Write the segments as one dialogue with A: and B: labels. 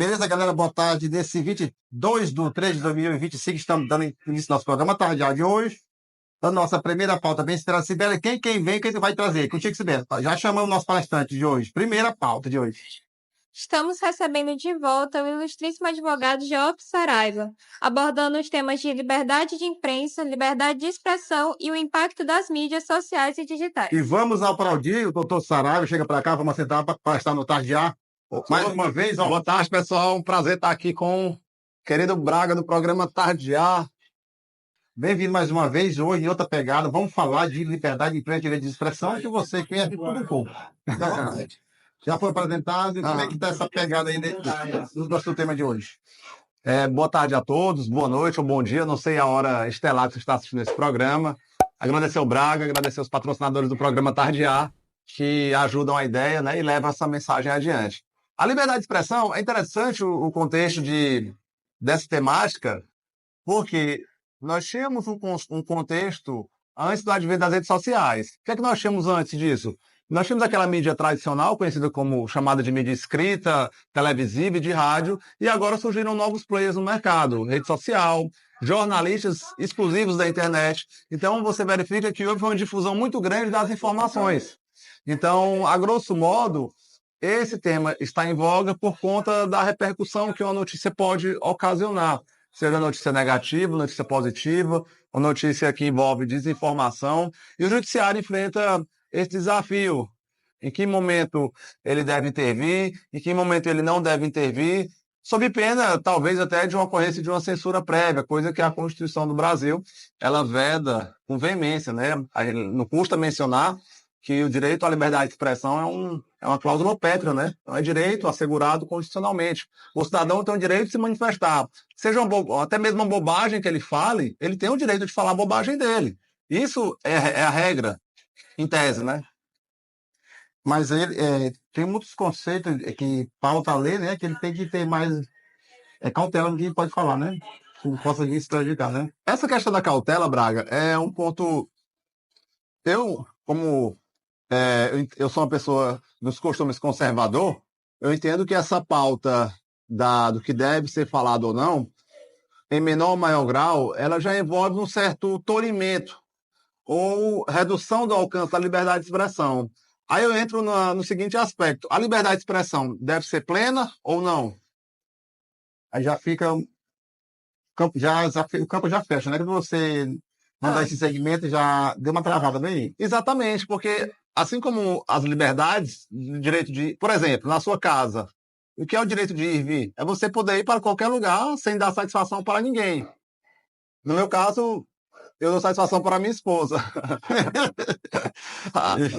A: Beleza, galera? Boa tarde. Desse 22 de 3 de 2025, estamos dando início ao nosso programa tarde de hoje. A nossa primeira pauta, bem esperada. Sibeli, quem vem, quem vai trazer? Contigo, Sibeli. Já chamamos o nosso palestrante de hoje. Primeira pauta de hoje.
B: Estamos recebendo de volta o ilustríssimo advogado Geoffrey Saraiva, abordando os temas de liberdade de imprensa, liberdade de expressão e o impacto das mídias sociais e digitais.
A: E vamos aplaudir o doutor Saraiva. Chega para cá, vamos sentar para estar no tarde já. Mais uma vez, ó.
C: Boa tarde, pessoal. Um prazer estar aqui com o querido Braga do programa Tardear.
A: Bem-vindo mais uma vez, hoje em outra pegada. Vamos falar de liberdade de imprensa e direito de expressão, que você conhece tudo um pouco. Já foi apresentado, como é que está essa pegada aí do nosso tema de hoje?
C: Boa tarde a todos, boa noite ou bom dia, não sei a hora estelar que você está assistindo esse programa. Agradecer ao Braga, agradecer aos patrocinadores do programa Tardear, que ajudam a ideia, né, e levam essa mensagem adiante. A liberdade de expressão, é interessante o contexto dessa temática, porque nós tínhamos um contexto antes do advento das redes sociais. O que é que nós tínhamos antes disso? Nós tínhamos aquela mídia tradicional, conhecida como chamada de mídia escrita, televisiva e de rádio, e agora surgiram novos players no mercado, rede social, jornalistas exclusivos da internet. Então, você verifica que houve uma difusão muito grande das informações. Então, a grosso modo, esse tema está em voga por conta da repercussão que uma notícia pode ocasionar, seja notícia negativa, notícia positiva, ou notícia que envolve desinformação, e o judiciário enfrenta esse desafio. Em que momento ele deve intervir, em que momento ele não deve intervir, sob pena, talvez, até de uma ocorrência de uma censura prévia, coisa que a Constituição do Brasil, ela veda com veemência, né? Não custa mencionar que o direito à liberdade de expressão é uma cláusula pétrea, né? Então, é direito assegurado constitucionalmente. O cidadão tem o direito de se manifestar. Seja até mesmo uma bobagem que ele fale, ele tem o direito de falar a bobagem dele. Isso é a regra, em tese, né?
A: Mas ele tem muitos conceitos que pauta a lei, né? Que ele tem que ter mais cautela no que pode falar, né? Que não possa vir se prejudicar, né?
C: Essa questão da cautela, Braga, é um ponto... Eu sou uma pessoa dos costumes conservador, eu entendo que essa pauta do que deve ser falado ou não, em menor ou maior grau, ela já envolve um certo tolimento ou redução do alcance da liberdade de expressão. Aí eu entro no seguinte aspecto: a liberdade de expressão deve ser plena ou não?
A: Aí já fica... O campo já fecha, né? Quando você mandar esse segmento, já deu uma travada bem.
C: Exatamente, porque assim como as liberdades, direito de... Por exemplo, na sua casa, o que é o direito de ir e vir? É você poder ir para qualquer lugar sem dar satisfação para ninguém. No meu caso, eu dou satisfação para minha esposa.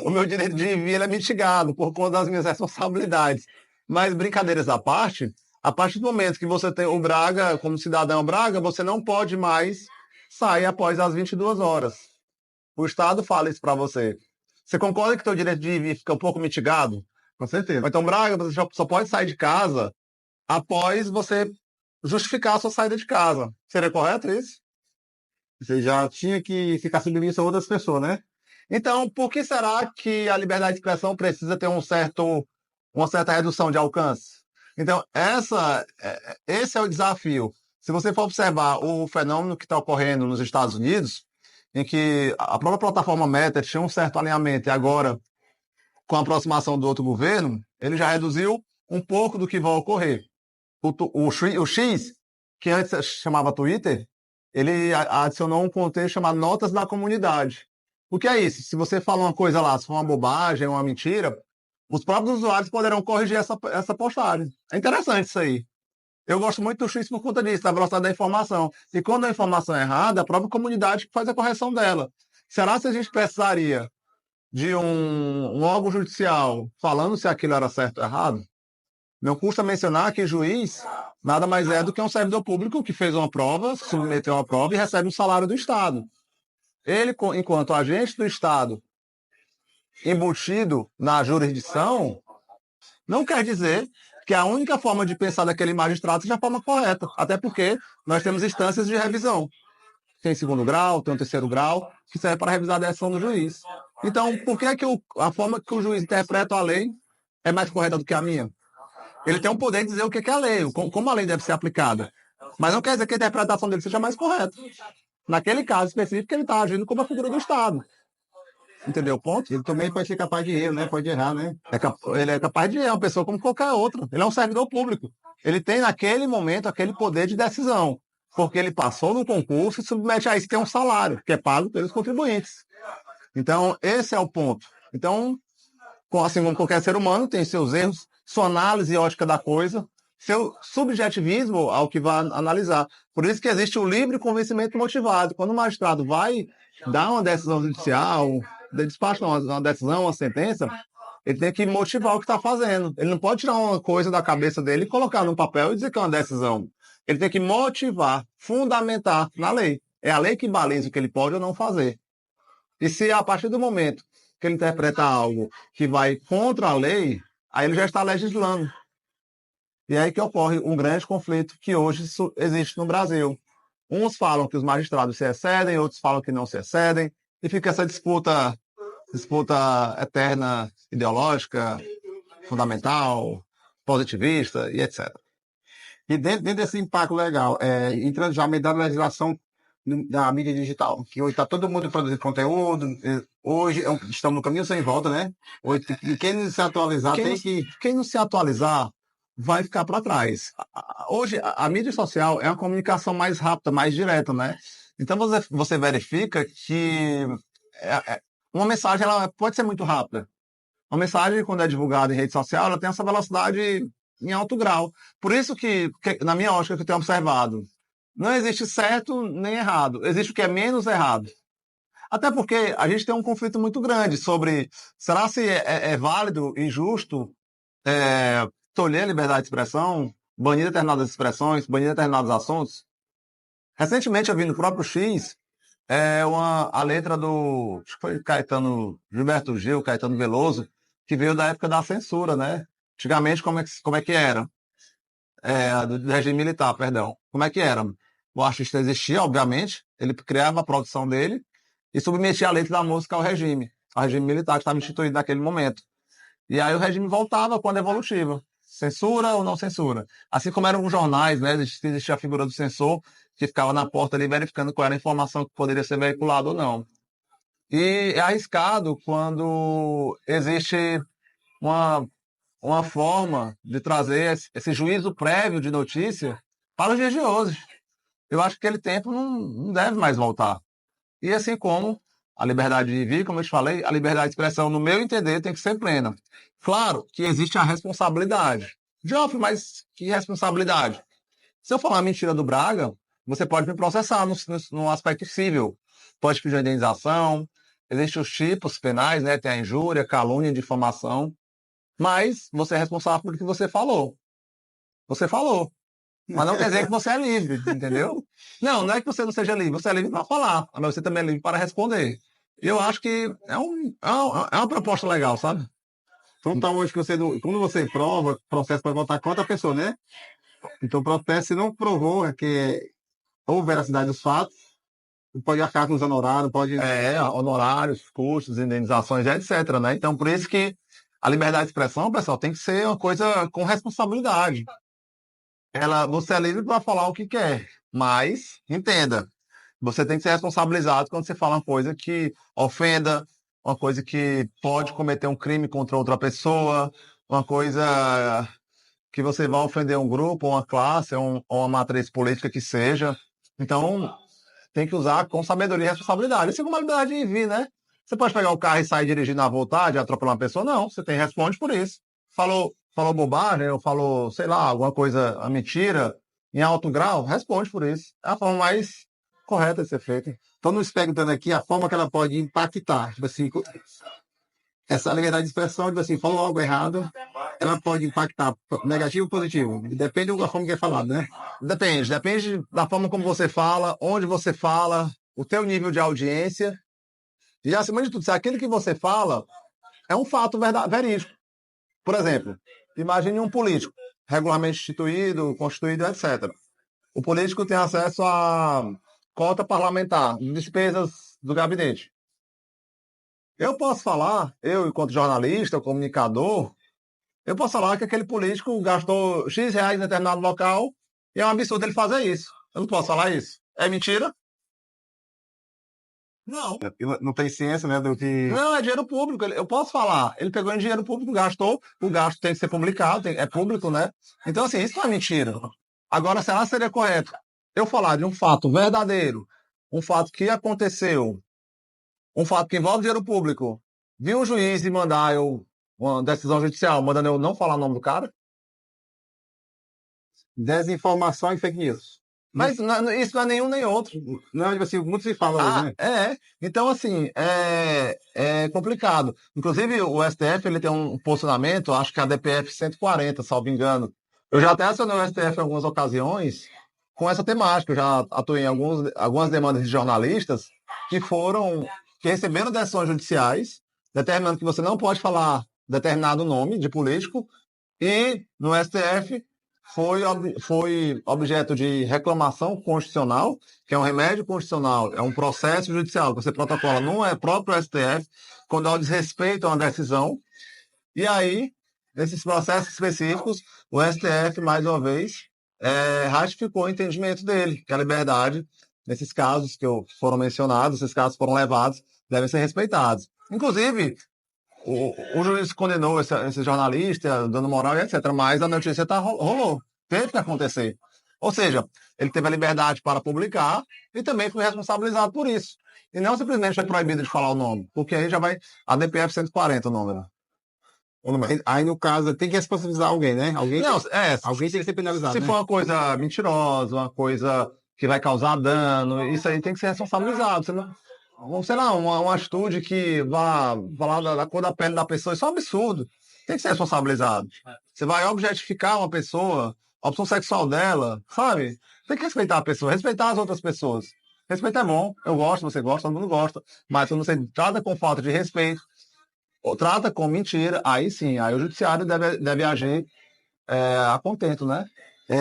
C: O meu direito de ir e vir é mitigado por conta das minhas responsabilidades. Mas, brincadeiras à parte, a partir do momento que você tem o Braga, como cidadão Braga, você não pode mais sair após as 22 horas. O Estado fala isso para você. Você concorda que o seu direito de ir e vir fica um pouco mitigado?
A: Com certeza.
C: Então, Braga, você só pode sair de casa após você justificar a sua saída de casa. Seria correto isso?
A: Você já tinha que ficar submisso a outras pessoas, né?
C: Então, por que será que a liberdade de expressão precisa ter uma certa redução de alcance? Então, esse é o desafio. Se você for observar o fenômeno que está ocorrendo nos Estados Unidos, em que a própria plataforma Meta tinha um certo alinhamento e agora, com a aproximação do outro governo, ele já reduziu um pouco do que vai ocorrer. O X, que antes chamava Twitter, ele adicionou um contexto chamado Notas da Comunidade. O que é isso? Se você fala uma coisa lá, se for uma bobagem, uma mentira, os próprios usuários poderão corrigir essa postagem. É interessante isso aí. Eu gosto muito do X por conta disso, da velocidade da informação. E quando a informação é errada, a própria comunidade faz a correção dela. Será que a gente precisaria de um órgão judicial falando se aquilo era certo ou errado? Não custa mencionar que juiz nada mais é do que um servidor público que fez uma prova, submeteu uma prova e recebe um salário do Estado. Ele, enquanto agente do Estado, embutido na jurisdição, não quer dizer que a única forma de pensar daquele magistrado seja a forma correta. Até porque nós temos instâncias de revisão. Tem segundo grau, tem um terceiro grau, que serve para revisar a decisão do juiz. Então, por que a forma que o juiz interpreta a lei é mais correta do que a minha? Ele tem um poder de dizer o que é a lei, como a lei deve ser aplicada. Mas não quer dizer que a interpretação dele seja mais correta. Naquele caso específico, ele está agindo como a figura do Estado. Entendeu o ponto?
A: Ele também pode ser capaz de erro, né? Pode errar, né?
C: Ele é capaz de é uma pessoa como qualquer outra. Ele é um servidor público. Ele tem, naquele momento, aquele poder de decisão. Porque ele passou no concurso e submete a isso, tem um salário, que é pago pelos contribuintes. Então, esse é o ponto. Então, assim como qualquer ser humano, tem seus erros, sua análise ótica da coisa, seu subjetivismo ao que vai analisar. Por isso que existe o livre convencimento motivado. Quando o magistrado vai dar uma decisão judicial, despacha uma decisão, uma sentença, ele tem que motivar o que está fazendo. Ele não pode tirar uma coisa da cabeça dele e colocar no papel e dizer que é uma decisão. Ele tem que motivar, fundamentar na lei. É a lei que baliza o que ele pode ou não fazer. E se a partir do momento que ele interpreta algo que vai contra a lei, aí ele já está legislando. E é aí que ocorre um grande conflito que hoje existe no Brasil. Uns falam que os magistrados se excedem, outros falam que não se excedem, e fica essa disputa eterna, ideológica, fundamental, positivista e etc.
A: E dentro desse impacto legal, entrando já da legislação da mídia digital, que hoje está todo mundo produzindo conteúdo, hoje estamos no caminho sem volta, né? Hoje, quem não se atualizar
C: Quem não se atualizar vai ficar para trás. Hoje, a mídia social é uma comunicação mais rápida, mais direta, né? Então, você verifica que uma mensagem ela pode ser muito rápida. Uma mensagem, quando é divulgada em rede social, ela tem essa velocidade em alto grau. Por isso que na minha ótica, que eu tenho observado, não existe certo nem errado. Existe o que é menos errado. Até porque a gente tem um conflito muito grande sobre será se é válido e justo tolher a liberdade de expressão, banir determinadas expressões, banir determinados assuntos. Recentemente eu vi no próprio X a letra do, acho que foi Gilberto Gil, Caetano Veloso, que veio da época da censura, né? Antigamente, como é que era? Do regime militar, perdão. Como é que era? O artista existia, obviamente, ele criava a produção dele e submetia a letra da música ao regime militar que estava instituído naquele momento. E aí o regime voltava quando evolutiva. Censura ou não censura. Assim como eram os jornais, né? Existia a figura do censor, que ficava na porta ali verificando qual era a informação que poderia ser veiculada ou não. E é arriscado quando existe uma forma de trazer esse juízo prévio de notícia para os dias de hoje. Eu acho que aquele tempo não deve mais voltar. E assim como a liberdade de vir, como eu te falei, a liberdade de expressão, no meu entender, tem que ser plena. Claro que existe a responsabilidade. Joff, mas que responsabilidade? Se eu falar uma mentira do Braga, você pode me processar no aspecto civil. Pode pedir uma indenização, existem os tipos penais, né? Tem a injúria, calúnia, difamação. Mas você é responsável por o que você falou. Você falou. Mas não quer dizer que você é livre, entendeu? Não é que você não seja livre. Você é livre para falar, mas você também é livre para responder. E eu acho que é uma proposta legal, sabe?
A: Então tá hoje que quando você prova, o processo pode voltar contra a pessoa, né? Então o processo, se não provou que houve veracidade dos fatos, pode arcar com os honorários, pode...
C: Honorários, custos, indenizações, etc, né? Então, por isso que a liberdade de expressão, pessoal, tem que ser uma coisa com responsabilidade. Você é livre para falar o que quer, mas, entenda, você tem que ser responsabilizado quando você fala uma coisa que ofenda, uma coisa que pode cometer um crime contra outra pessoa, uma coisa que você vai ofender um grupo, uma classe, ou uma matriz política que seja. Então, tem que usar com sabedoria e responsabilidade. Assim como a liberdade de vir, né? Você pode pegar o carro e sair dirigindo à vontade, atropelar uma pessoa? Não, você responde por isso. Falou bobagem, ou falou, sei lá, alguma coisa, a mentira, em alto grau, responde por isso. É a forma mais correta de ser feita.
A: Então, nos perguntando aqui a forma que ela pode impactar, tipo assim, essa liberdade de expressão, tipo assim, falou algo errado, ela pode impactar negativo ou positivo? Depende da forma que é falado, né?
C: Depende da forma como você fala, onde você fala, o teu nível de audiência. E, acima de tudo, se aquilo que você fala é um fato verídico. Por exemplo, imagine um político, regularmente instituído, constituído, etc. O político tem acesso a cota parlamentar, despesas do gabinete. Eu posso falar, eu, enquanto jornalista, comunicador, Eu posso falar que aquele político gastou X reais em determinado local e é um absurdo ele fazer isso. Eu não posso falar isso. É mentira? Não.
A: Não tem ciência, né, do que...
C: Não, é dinheiro público. Eu posso falar. Ele pegou em dinheiro público, gastou, o gasto tem que ser publicado, é público, né? Então, assim, isso não é mentira. Agora, será que seria correto eu falar de um fato verdadeiro, um fato que aconteceu, um fato que envolve dinheiro público, vir um juiz e mandar uma decisão judicial, mandando eu não falar o nome do cara?
A: Desinformação e fake news.
C: Mas isso não é nenhum nem outro.
A: Não, tipo assim, muito se fala hoje, né?
C: Então, assim, é complicado. Inclusive, o STF ele tem um posicionamento, acho que é a DPF 140, salvo engano. Eu já até acionei o STF em algumas ocasiões com essa temática. Eu já atuei em algumas demandas de jornalistas que receberam decisões judiciais, determinando que você não pode falar determinado nome de político, e no STF foi objeto de reclamação constitucional, que é um remédio constitucional, é um processo judicial que você protocola, não é próprio STF, quando há o desrespeito a uma decisão. E aí, nesses processos específicos, o STF, mais uma vez, ratificou o entendimento dele, que a liberdade, nesses casos que foram mencionados, esses casos foram levados, devem ser respeitados. Inclusive, o juiz condenou esse jornalista, dando moral e etc. Mas a notícia rolou. Teve que acontecer. Ou seja, ele teve a liberdade para publicar e também foi responsabilizado por isso. E não simplesmente foi proibido de falar o nome, porque aí já vai a DPF 140 o número.
A: Aí, no caso, tem que responsabilizar alguém, né? Alguém tem que ser penalizado.
C: Se for uma coisa mentirosa, uma coisa que vai causar dano, isso aí tem que ser responsabilizado. Você não, sei lá, uma atitude que vá falar da cor da pele da pessoa, isso é um absurdo. Tem que ser responsabilizado. Você vai objetificar uma pessoa, a opção sexual dela, sabe? Tem que respeitar a pessoa, respeitar as outras pessoas. Respeito é bom, eu gosto, você gosta, todo mundo gosta. Mas quando você trata com falta de respeito, ou trata com mentira, aí sim, aí o judiciário deve agir a contento, né?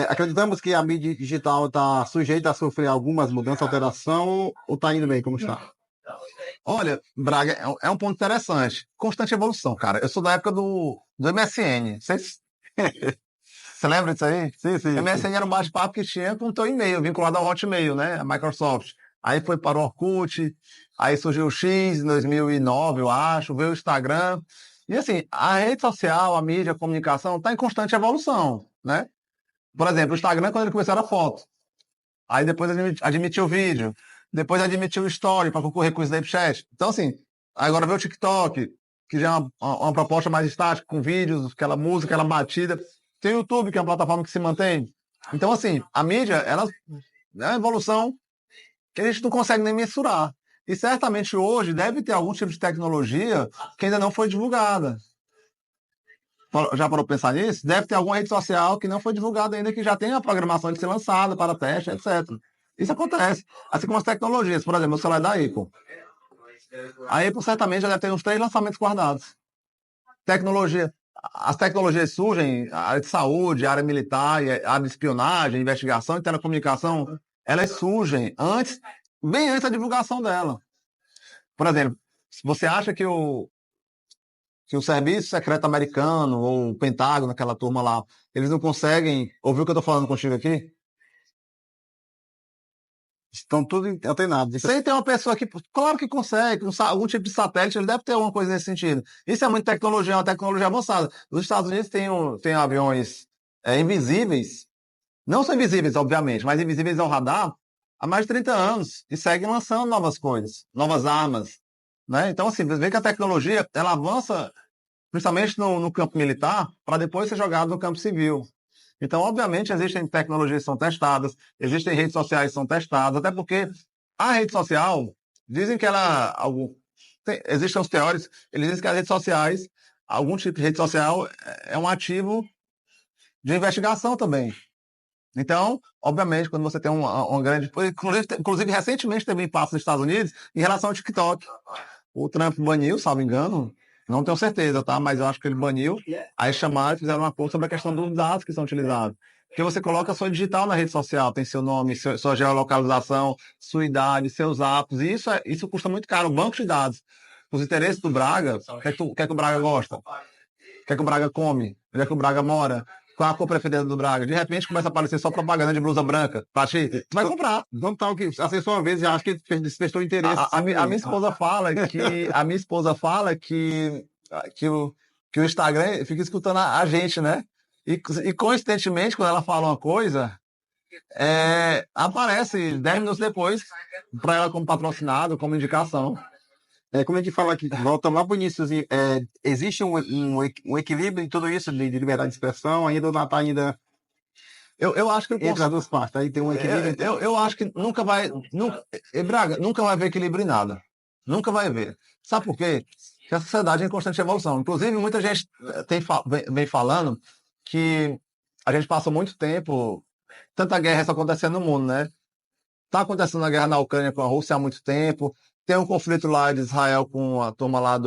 A: Acreditamos que a mídia digital está sujeita a sofrer algumas mudanças, alteração, ou está indo bem como está?
C: Olha, Braga, é um ponto interessante. Constante evolução, cara. Eu sou da época do MSN. Você lembra disso aí?
A: Sim, sim.
C: O MSN era um bate-papo que tinha com o teu e-mail, vinculado ao Hotmail, né? A Microsoft. Aí foi para o Orkut, aí surgiu o X em 2009, eu acho, veio o Instagram. E assim, a rede social, a mídia, a comunicação está em constante evolução, né? Por exemplo, o Instagram, quando ele começou, era foto. Aí depois admitiu o vídeo. Depois admitiu o Story para concorrer com o Snapchat. Então, assim, agora veio o TikTok, que já é uma proposta mais estática, com vídeos, aquela música, aquela batida. Tem o YouTube, que é uma plataforma que se mantém. Então, assim, a mídia, ela é uma evolução que a gente não consegue nem mensurar. E certamente hoje deve ter algum tipo de tecnologia que ainda não foi divulgada. Já parou para pensar nisso? Deve ter alguma rede social que não foi divulgada ainda, que já tem a programação de ser lançada para teste, etc. Isso acontece. Assim como as tecnologias. Por exemplo, o celular da Apple. A Apple certamente já deve ter uns 3 lançamentos guardados. Tecnologia. As tecnologias surgem, a área de saúde, a área militar, a área de espionagem, investigação e telecomunicação, elas surgem bem antes da divulgação dela. Por exemplo, se você acha que o Serviço Secreto Americano ou o Pentágono, aquela turma lá, eles não conseguem ouvir o que eu estou falando contigo aqui?
A: Estão tudo antenados.
C: Sem ter uma pessoa que, claro que consegue, algum tipo de satélite, ele deve ter alguma coisa nesse sentido. Isso é muita tecnologia, é uma tecnologia avançada. Os Estados Unidos têm aviões invisíveis, não são invisíveis, obviamente, mas invisíveis ao radar há mais de 30 anos e seguem lançando novas coisas, novas armas, né? Então, assim, você vê que a tecnologia, ela avança principalmente no campo militar para depois ser jogado no campo civil. Então, obviamente, existem tecnologias que são testadas, existem redes sociais que são testadas, até porque a rede social, dizem que existem os teóricos, eles dizem que as redes sociais, algum tipo de rede social é um ativo de investigação também. Então, obviamente, quando você tem uma grande... Inclusive, recentemente teve um impasse nos Estados Unidos em relação ao TikTok. O Trump baniu, salvo engano, não tenho certeza, tá? Mas eu acho que ele baniu. Aí chamaram e fizeram um acordo sobre a questão dos dados que são utilizados. Porque você coloca a sua digital na rede social, tem seu nome, sua geolocalização, sua idade, seus apps, e isso custa muito caro. O banco de dados, os interesses do Braga, o que é que o Braga gosta? que é que o Braga come, onde é que o Braga mora, qual a cor preferida do Braga. De repente começa a aparecer só propaganda de blusa branca pra ti, tu vai comprar.
A: Então tal que acessou uma vez e acha que despertou interesse.
C: A minha esposa fala que o Instagram fica escutando a gente, né? E coincidentemente, quando ela fala uma coisa, aparece 10 minutos depois para ela como patrocinado, como indicação.
A: Como a gente fala aqui, voltamos lá para o iníciozinho, existe um equilíbrio em tudo isso de liberdade de expressão, ainda não está ainda
C: Eu acho que
A: entre as duas partes, aí tem um equilíbrio.
C: eu acho que Braga, nunca vai haver equilíbrio em nada. Nunca vai haver. Sabe por quê? Porque a sociedade é em constante evolução. Inclusive, muita gente vem falando que a gente passa muito tempo, tanta guerra está acontecendo no mundo, né? Está acontecendo a guerra na Ucrânia com a Rússia há muito tempo, tem um conflito lá de Israel com a turma lá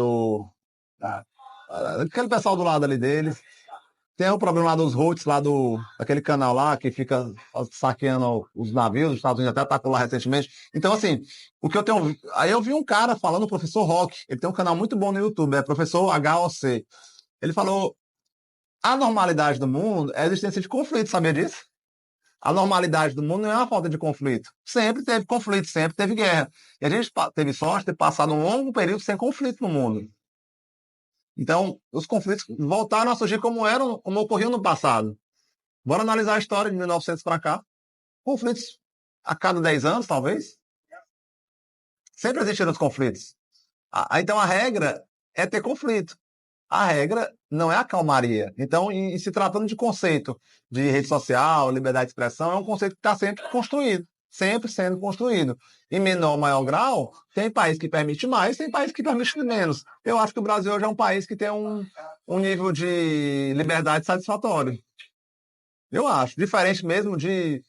C: aquele pessoal do lado ali deles. Tem o problema lá dos Houthis, daquele canal lá, que fica saqueando os navios, os Estados Unidos até atacou lá recentemente. Então, assim, o que eu tenho. Aí eu vi um cara falando, o professor Rock, ele tem um canal muito bom no YouTube, é professor HOC. Ele falou: a normalidade do mundo é a existência de conflito, sabia disso? A normalidade do mundo não é uma falta de conflito. Sempre teve conflito, sempre teve guerra. E a gente teve sorte de ter passado um longo período sem conflito no mundo. Então, os conflitos voltaram a surgir como ocorriam no passado. Bora analisar a história de 1900 para cá. Conflitos a cada 10 anos, talvez. Sempre existiram os conflitos. Então, a regra é ter conflito. A regra não é a calmaria. Então, em se tratando de conceito de rede social, liberdade de expressão, é um conceito que está sempre construído. Sempre sendo construído. Em menor ou maior grau, tem país que permite mais, tem país que permite menos. Eu acho que o Brasil hoje é um país que tem um nível de liberdade satisfatório. Eu acho. Diferente mesmo de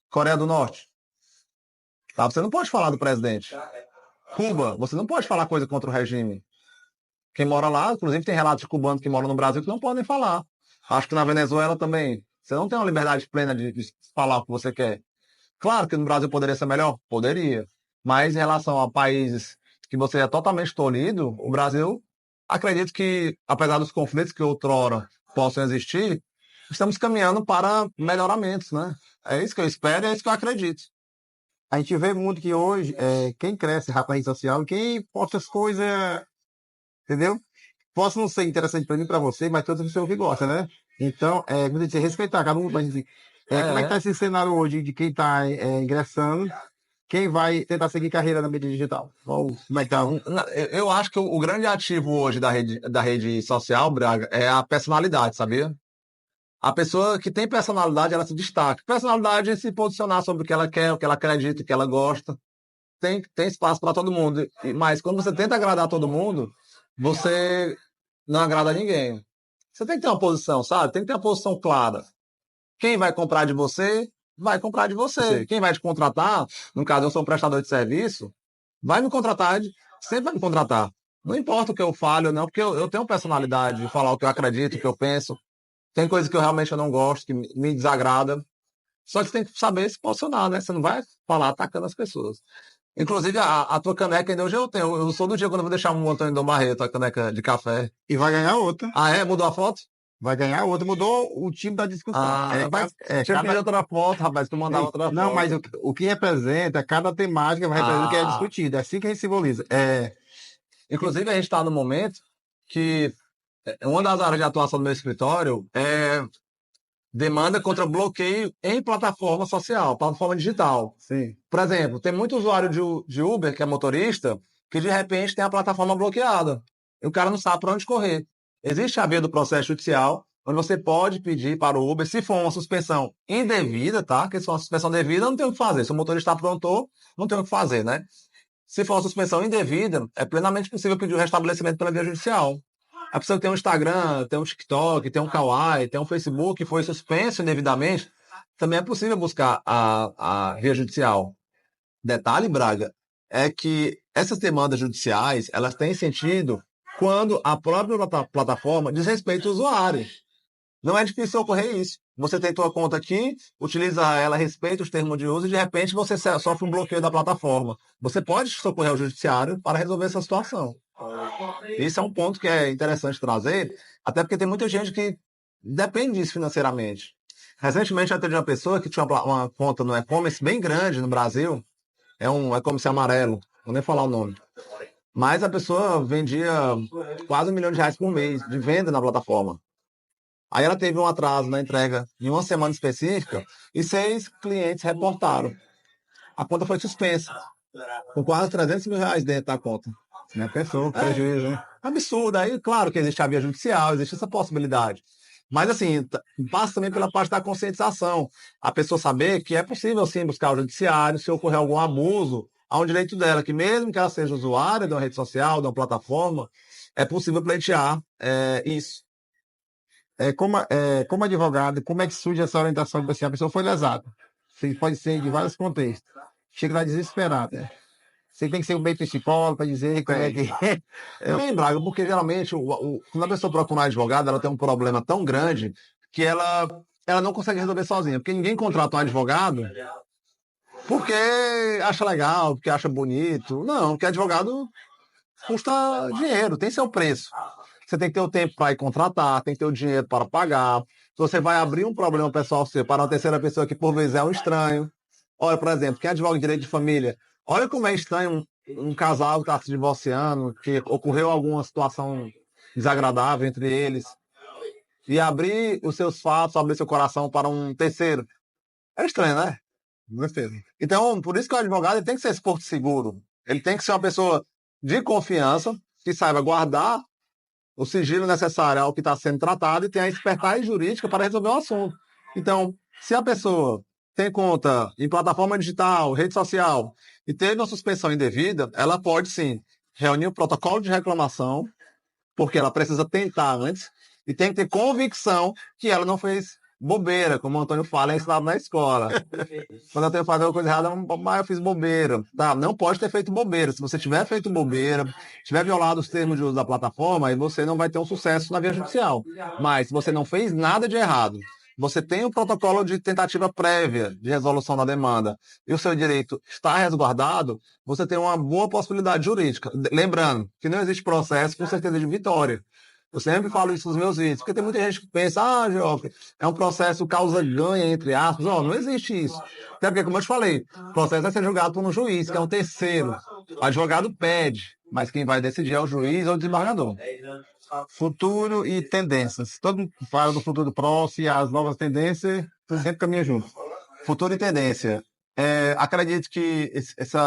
C: Coreia do Norte. Tá? Você não pode falar do presidente. Cuba, você não pode falar coisa contra o regime. Quem mora lá, inclusive tem relatos de cubanos que moram no Brasil que não podem falar. Acho que na Venezuela também. Você não tem uma liberdade plena de falar o que você quer. Claro que no Brasil poderia ser melhor? Poderia. Mas em relação a países que você é totalmente tolhido, o Brasil, acredito que, apesar dos conflitos que outrora possam existir, estamos caminhando para melhoramentos, né? É isso que eu espero e é isso que eu acredito.
A: A gente vê muito que hoje, quem cresce rápido na rede social, quem posta as coisas, entendeu? Posso não ser interessante para mim, para você, mas todas as pessoas que gostam, né? Então, como eu disse, respeitar cada um, mas assim, como é que está esse cenário hoje de quem está ingressando, quem vai tentar seguir carreira na mídia digital? Como é que tá?
C: Eu acho que o grande ativo hoje da rede social, Braga, é a personalidade, sabia? A pessoa que tem personalidade, ela se destaca. Personalidade é se posicionar sobre o que ela quer, o que ela acredita, o que ela gosta. Tem espaço para todo mundo. Mas quando você tenta agradar todo mundo, você não agrada ninguém. Você tem que ter uma posição, sabe? Tem que ter uma posição clara. Quem vai comprar de você, vai comprar de você. Quem vai te contratar, no caso eu sou um prestador de serviço, vai me contratar, sempre vai me contratar. Não importa o que eu falo ou não, porque eu tenho personalidade de falar o que eu acredito, o que eu penso. Tem coisas que eu realmente não gosto, que me desagrada. Só que você tem que saber se posicionar, né? Você não vai falar atacando as pessoas. Inclusive, a tua caneca ainda hoje eu tenho. Eu sou do dia quando eu vou deixar um Antônio Dom Barreto, a caneca de café.
A: E vai ganhar outra.
C: Ah, é? Mudou a foto?
A: Vai ganhar outra. Mudou o time da discussão.
C: Deixa eu pedir outra foto, rapaz, tu mandar outra foto.
A: Não, mas o que representa, cada temática vai representar o que é discutido. É assim que a gente simboliza.
C: Inclusive, a gente está no momento que uma das áreas de atuação do meu escritório é demanda contra bloqueio em plataforma social, plataforma digital.
A: Sim.
C: Por exemplo, tem muito usuário de Uber, que é motorista, que de repente tem a plataforma bloqueada. E o cara não sabe para onde correr. Existe a via do processo judicial, onde você pode pedir para o Uber, se for uma suspensão indevida, tá? Que se for uma suspensão devida, não tem o que fazer. Se o motorista aprontou, não tem o que fazer, né? Se for uma suspensão indevida, é plenamente possível pedir o restabelecimento pela via judicial. A pessoa que tem um Instagram, tem um TikTok, tem um Kawaii, tem um Facebook que foi suspenso indevidamente, também é possível buscar a via judicial. Detalhe, Braga, é que essas demandas judiciais, elas têm sentido quando a própria plataforma diz respeito ao usuário. Não é difícil ocorrer isso. Você tem sua conta aqui, utiliza ela, respeita os termos de uso e de repente você sofre um bloqueio da plataforma. Você pode socorrer ao judiciário para resolver essa situação. Isso é um ponto que é interessante trazer, até porque tem muita gente que depende disso financeiramente. Recentemente, eu atendi uma pessoa que tinha uma conta no e-commerce bem grande no Brasil, é um e-commerce amarelo, vou nem falar o nome. Mas a pessoa vendia quase R$ 1 milhão por mês de venda na plataforma. Aí ela teve um atraso na entrega em uma semana específica e 6 clientes reportaram. A conta foi suspensa, com quase R$ 300 mil dentro da conta.
A: Né? Pessoa, prejuízo, né?
C: Absurdo. Aí, claro que existe a via judicial, existe essa possibilidade. Mas, assim, passa também pela parte da conscientização. A pessoa saber que é possível, sim, buscar o judiciário se ocorrer algum abuso ao direito dela, que mesmo que ela seja usuária de uma rede social, de uma plataforma, é possível pleitear isso.
A: Como advogado, como é que surge essa orientação? Tipo assim, a pessoa foi lesada. Você pode ser de vários contextos. Chega lá desesperado, né? Você tem que ser um bem psicólogo para dizer como é que é.
C: Bem, Braga, porque geralmente quando a pessoa procura um advogado, ela tem um problema tão grande que ela não consegue resolver sozinha. Porque ninguém contrata um advogado porque acha legal, porque acha bonito. Não, porque advogado custa dinheiro, tem seu preço. Você tem que ter o tempo para ir contratar, tem que ter o dinheiro para pagar. Se você vai abrir um problema pessoal seu para uma terceira pessoa que por vezes é um estranho. Olha, por exemplo, quem advoga em direito de família, olha como é estranho um casal que está se divorciando, que ocorreu alguma situação desagradável entre eles, e abrir os seus fatos, abrir seu coração para um terceiro. É estranho, né?
A: Gostei.
C: Então, por isso que o advogado ele tem que ser esse porto seguro. Ele tem que ser uma pessoa de confiança, que saiba guardar o sigilo necessário ao que está sendo tratado e tem a expertise jurídica para resolver o assunto. Então, se a pessoa tem conta em plataforma digital, rede social, e teve uma suspensão indevida, ela pode sim reunir o protocolo de reclamação, porque ela precisa tentar antes, e tem que ter convicção que ela não fez bobeira, como o Antônio fala, é ensinado na escola. Quando eu tenho que fazer uma coisa errada, eu fiz bobeira. Tá, não pode ter feito bobeira. Se você tiver feito bobeira, tiver violado os termos de uso da plataforma, aí você não vai ter um sucesso na via judicial. Mas se você não fez nada de errado, você tem o protocolo de tentativa prévia de resolução da demanda e o seu direito está resguardado, você tem uma boa possibilidade jurídica. Lembrando que não existe processo com certeza de vitória. Eu sempre falo isso nos meus vídeos, porque tem muita gente que pensa, Joffre, é um processo causa-ganha, entre aspas. Não existe isso. Até porque, como eu te falei, o processo vai ser julgado por um juiz, que é um terceiro. O advogado pede, mas quem vai decidir é o juiz ou o desembargador.
A: Futuro e tendências. Todo mundo fala do futuro próximo e as novas tendências, sempre caminha junto.
C: Futuro e tendência. Acredito que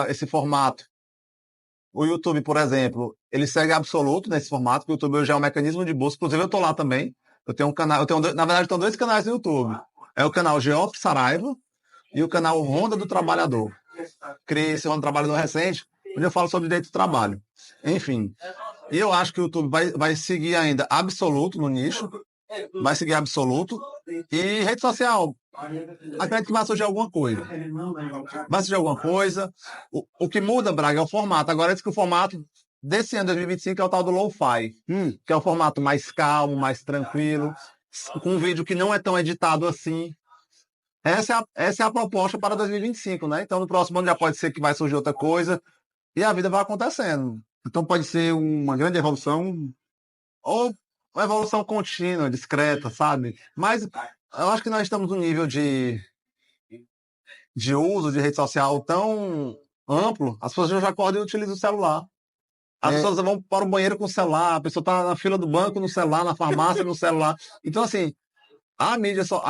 C: esse formato, o YouTube, por exemplo, ele segue absoluto nesse formato, porque o YouTube hoje é um mecanismo de busca. Inclusive, eu estou lá também. Eu tenho um canal, na verdade, eu tenho 2 canais no YouTube. É o canal Geoff Saraiva e o canal Ronda do Trabalhador. Criei esse Ronda do Trabalhador recente, onde eu falo sobre direito do trabalho. Enfim. E eu acho que o YouTube vai seguir ainda absoluto no nicho, vai seguir absoluto. E rede social, acredito que vai surgir alguma coisa. Vai surgir alguma coisa. O que muda, Braga, é o formato. Agora, diz que o formato desse ano 2025 é o tal do Lo-Fi, que é o formato mais calmo, mais tranquilo, com um vídeo que não é tão editado assim. Essa é a proposta para 2025, né? Então, no próximo ano já pode ser que vai surgir outra coisa e a vida vai acontecendo.
A: Então pode ser uma grande evolução.
C: Ou uma evolução contínua, discreta, sabe? Mas eu acho que nós estamos num nível de uso de rede social tão amplo, as pessoas já acordam e utilizam o celular. As pessoas vão para o banheiro com o celular, a pessoa está na fila do banco no celular, na farmácia no celular. Então, assim, a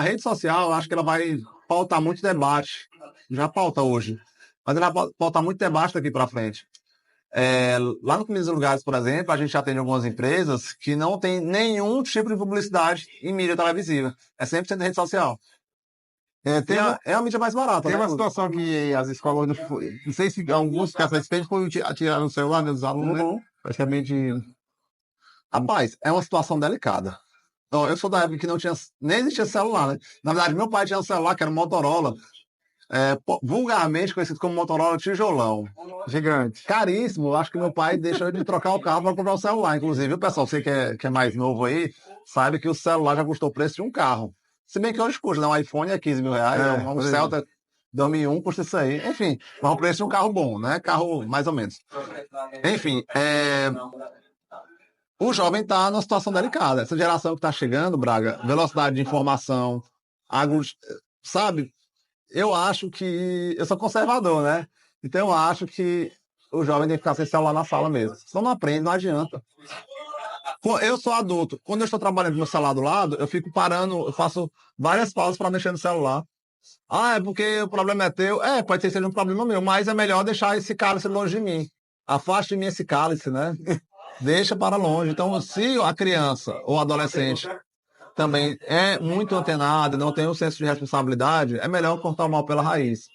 C: rede social, eu acho que ela vai pautar muito debate. Já pauta hoje. Mas ela vai pautar muito debate daqui para frente. Lá no Comidas e Lugares, por exemplo, a gente já tem algumas empresas que não tem nenhum tipo de publicidade em mídia televisiva. É 100% rede social. É a mídia mais barata.
A: Tem
C: né?
A: uma situação que as escolas, não sei se alguns casos foram atirar no celular, né, dos alunos, né? Praticamente.
C: Rapaz, é uma situação delicada. Então, eu sou da época que não tinha, nem existia celular, né? Na verdade, meu pai tinha um celular que era um Motorola, vulgarmente conhecido como Motorola tijolão.
A: Gigante.
C: Caríssimo, acho que meu pai deixou de trocar o carro para comprar o celular. Inclusive, o pessoal, você que é mais novo aí, sabe que o celular já custou o preço de um carro. Se bem que hoje custa, né? Um iPhone é R$ 15 mil, um Celta 2001 custa isso aí. Enfim, mas o preço de um carro bom, né? Carro mais ou menos. Enfim, o jovem está numa situação delicada. Essa geração que está chegando, Braga, velocidade de informação, sabe? Eu acho que... Eu sou conservador, né? Então eu acho que o jovem tem que ficar sem celular na sala mesmo. Senão não aprende, não adianta. Eu sou adulto. Quando eu estou trabalhando com meu celular do lado, eu fico parando, eu faço várias pausas para mexer no celular. Ah, é porque o problema é teu. Pode ser que seja um problema meu, mas é melhor deixar esse cálice longe de mim. Afaste de mim esse cálice, né? Deixa para longe. Então, se a criança ou adolescente também é muito antenado, não tem um senso de responsabilidade, é melhor cortar o mal pela raiz.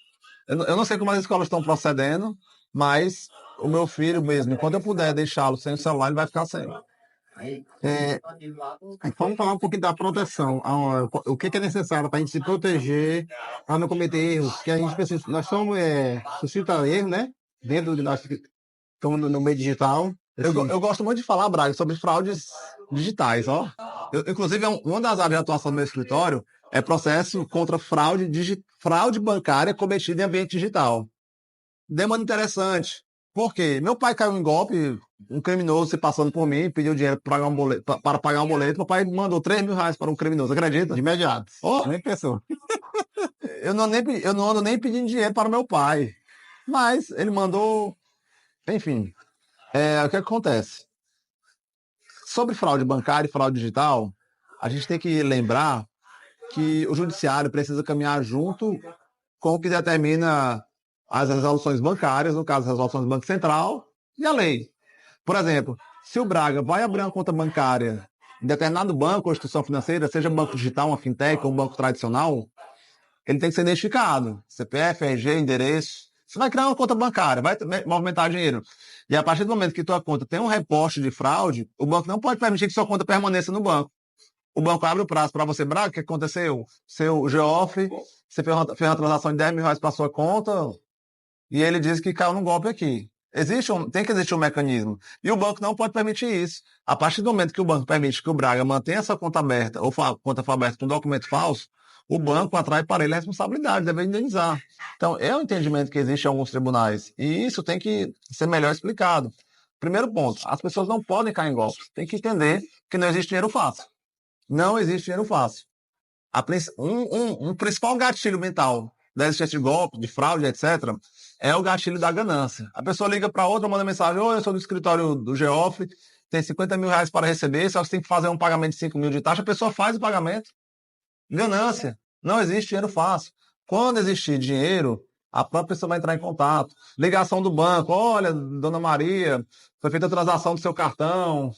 C: Eu não sei como as escolas estão procedendo, mas o meu filho mesmo, enquanto eu puder deixá-lo sem o celular, ele vai ficar sem.
A: Vamos falar um pouquinho da proteção. O que é necessário para a gente se proteger, para não cometer erros? Que a gente precisa, nós somos suscita erro, né? Dentro de nós, estamos no meio digital.
C: Eu gosto muito de falar, Braga, sobre fraudes digitais, ó. Inclusive, uma das áreas de atuação do meu escritório é processo contra fraude bancária cometida em ambiente digital. Demanda interessante. Por quê? Meu pai caiu em golpe, um criminoso se passando por mim, pediu dinheiro para pagar um boleto. Meu pai mandou R$ 3.000 para um criminoso, acredita?
A: De imediato.
C: Oh,
A: nem pensou.
C: Eu não ando nem pedindo dinheiro para o meu pai. Mas ele mandou. Enfim, o que acontece? Sobre fraude bancária e fraude digital, a gente tem que lembrar que o judiciário precisa caminhar junto com o que determina as resoluções bancárias, no caso, as resoluções do Banco Central, e a lei. Por exemplo, se o Braga vai abrir uma conta bancária em determinado banco ou instituição financeira, seja banco digital, uma fintech ou um banco tradicional, ele tem que ser identificado. CPF, RG, endereço. Você vai criar uma conta bancária, vai movimentar dinheiro. E a partir do momento que tua conta tem um reporte de fraude, o banco não pode permitir que sua conta permaneça no banco. O banco abre o prazo para você, Braga, o que aconteceu? Seu geofre, você fez uma transação de R$ 10.000 para sua conta e ele diz que caiu num golpe aqui. Tem que existir um mecanismo. E o banco não pode permitir isso. A partir do momento que o banco permite que o Braga mantenha essa conta aberta, ou a conta for aberta com documento falso, o banco atrai para ele a responsabilidade, deve indenizar. Então, é o entendimento que existe em alguns tribunais. E isso tem que ser melhor explicado. Primeiro ponto, as pessoas não podem cair em golpes. Tem que entender que não existe dinheiro fácil. Não existe dinheiro fácil. Um principal gatilho mental da existência de golpe, de fraude, etc., é o gatilho da ganância. A pessoa liga para outra, manda mensagem: oi, eu sou do escritório do Geofre, tem R$ 50.000 para receber, só que você tem que fazer um pagamento de 5.000 de taxa. A pessoa faz o pagamento. Ganância. Não existe dinheiro fácil. Quando existir dinheiro, a própria pessoa vai entrar em contato. Ligação do banco: olha, dona Maria, foi feita a transação do seu cartão,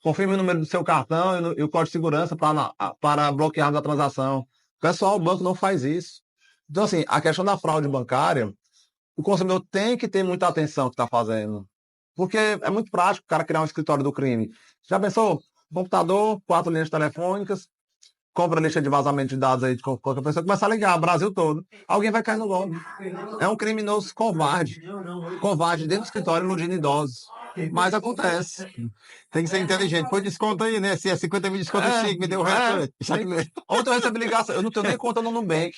C: confirme o número do seu cartão e o código de segurança para bloquearmos a transação. Pessoal, o banco não faz isso. Então, assim, a questão da fraude bancária, o consumidor tem que ter muita atenção no que está fazendo. Porque é muito prático o cara criar um escritório do crime. Já pensou? Computador, 4 linhas telefônicas, compra a lista de vazamento de dados aí de qualquer pessoa, começa a ligar o Brasil todo. Alguém vai cair no golpe. É um criminoso covarde. Covarde dentro do escritório, iludindo idosos. Mas acontece.
A: Tem que ser inteligente. Põe desconto aí, né? Se é 50.000, desconto 5, me deu o resto.
C: Ontem eu recebi ligação, eu não tenho nem conta no Nubank.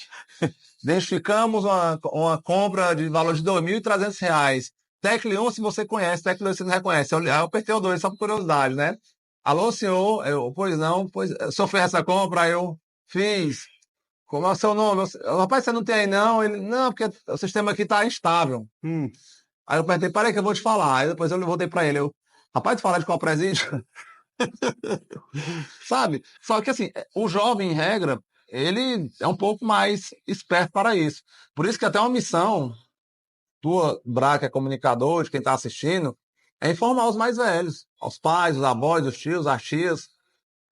C: Identificamos uma compra de valor de R$ 2.300. Tecle 1, se você conhece, Tecle 2, se não reconhece. Eu apertei o 2, só por curiosidade, né? Alô, senhor? Pois não, o senhor fez essa compra? Eu fiz. Como é o seu nome? Rapaz, você não tem aí, não? Ele, não, porque o sistema aqui está instável. Aí eu perguntei: peraí que eu vou te falar. Aí depois eu voltei para ele. Rapaz, tu fala de qual presídio? Sabe? Só que assim, o jovem, em regra, ele é um pouco mais esperto para isso. Por isso que até uma missão tua, Braga, que é comunicador, de quem está assistindo, é informar os mais velhos, os pais, os avós, os tios, as tias,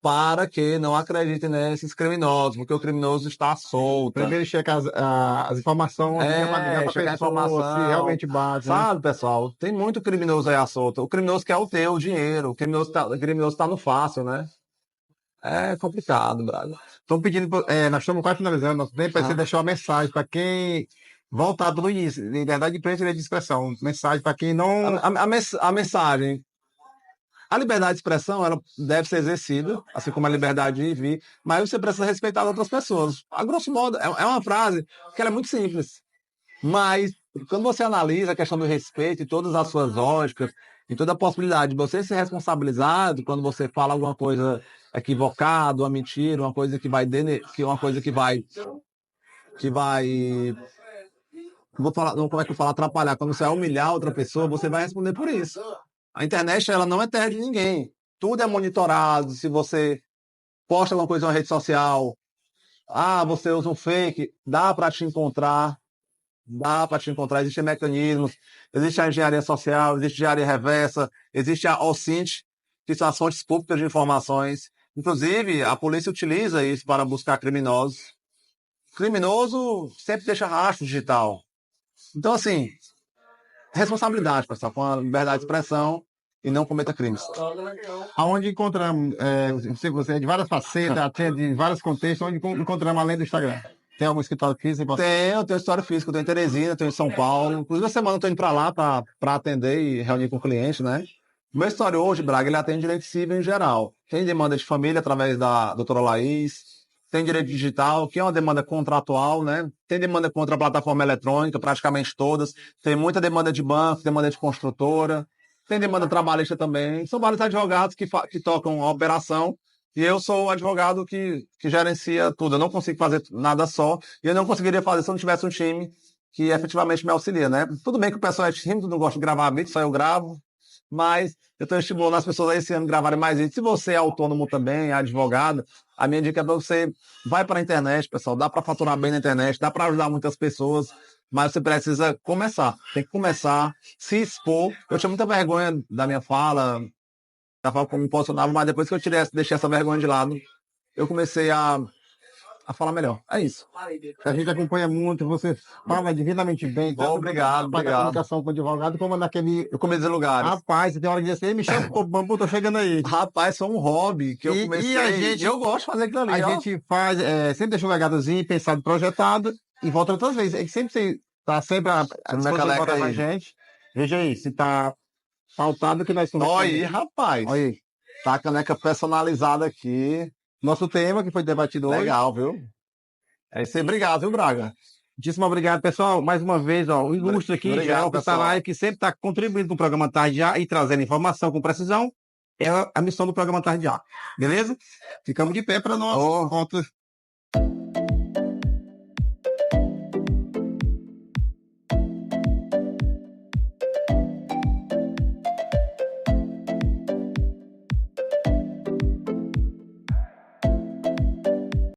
C: para que não acreditem nesses criminosos, porque o criminoso está solto.
A: Primeiro checa as informações,
C: checar a informação,
A: se realmente bate.
C: Sabe, pessoal, tem muito criminoso aí à solta. O criminoso quer o teu dinheiro, o criminoso tá no fácil, né? É complicado, Braga.
A: Estão pedindo, nós estamos quase finalizando nosso tempo, para você deixar uma mensagem para quem voltar do início, liberdade de imprensa e de expressão. Mensagem para quem não...
C: A mensagem... A liberdade de expressão, ela deve ser exercida, assim como a liberdade de ir e vir, mas você precisa respeitar outras pessoas. A grosso modo, é uma frase que ela é muito simples. Mas, quando você analisa a questão do respeito e todas as suas lógicas, e toda a possibilidade de você ser responsabilizado quando você fala alguma coisa equivocada, uma mentira, uma coisa que vai, uma coisa que vai, vou falar, não, como é que eu falo, atrapalhar, quando você vai humilhar outra pessoa, você vai responder por isso. A internet, ela não é terra de ninguém. Tudo é monitorado. Se você posta alguma coisa na rede social, você usa um fake, dá para te encontrar. Dá para te encontrar, existem mecanismos, existe a engenharia social, existe a engenharia reversa, existe a OSINT, que são as fontes públicas de informações. Inclusive, a polícia utiliza isso para buscar criminosos. Criminoso sempre deixa rastro digital. Então, assim, responsabilidade, pessoal, com a liberdade de expressão e não cometa crimes.
A: Aonde encontramos, você é de várias facetas, até de vários contextos, onde encontramos além do Instagram? Tem algum escritório físico?
C: Tenho história física, eu tenho em Teresina, tenho em São Paulo. Inclusive, a semana eu estou indo para lá para atender e reunir com o cliente, né? O meu escritório hoje, Braga, ele atende direito civil em geral. Tem demanda de família através da doutora Laís, tem direito digital, que é uma demanda contratual, né? Tem demanda contra a plataforma eletrônica, praticamente todas. Tem muita demanda de banco, demanda de construtora. Tem demanda trabalhista também. São vários advogados que tocam a operação. E eu sou o advogado que gerencia tudo. Eu não consigo fazer nada só. E eu não conseguiria fazer se eu não tivesse um time que efetivamente me auxilia, né? Tudo bem que o pessoal é tímido, não gosta de gravar vídeo, só eu gravo. Mas eu estou estimulando as pessoas a esse ano gravarem mais vídeos. Se você é autônomo também, é advogado, a minha dica é para você, vai para a internet, pessoal. Dá para faturar bem na internet, dá para ajudar muitas pessoas, mas você precisa começar. Tem que começar, se expor. Eu tinha muita vergonha da minha fala, da forma como me posicionava, mas depois que eu deixei essa vergonha de lado, eu comecei a falar melhor. É isso.
A: A gente acompanha muito, você fala divinamente bem.
C: Obrigado,
A: Para a
C: obrigado.
A: comunicação com o advogado, como naquele...
C: Eu comecei em lugares.
A: Rapaz, tem hora que diz assim, me chama pro bambu, tô chegando aí.
C: Rapaz, foi um hobby que eu comecei.
A: E a gente,
C: eu gosto de fazer aquilo ali.
A: A gente faz, sempre deixa um legadozinho, pensado, projetado, e volta outras vezes. É que sempre você tá sempre à disposição de voltar com a gente. Veja aí, se tá faltado que nós
C: conversamos. Olha aí, rapaz.
A: Olha aí.
C: Tá a caneca personalizada aqui.
A: Nosso tema que foi debatido hoje.
C: Legal, viu? É isso aí. Obrigado, viu, Braga?
A: Muitíssimo obrigado, pessoal. Mais uma vez, o ilustre aqui, Geraldo Saraiva, que sempre está contribuindo com o programa Tarde Já e trazendo informação com precisão. É a missão do programa Tarde Já. Beleza? Ficamos de pé para nós.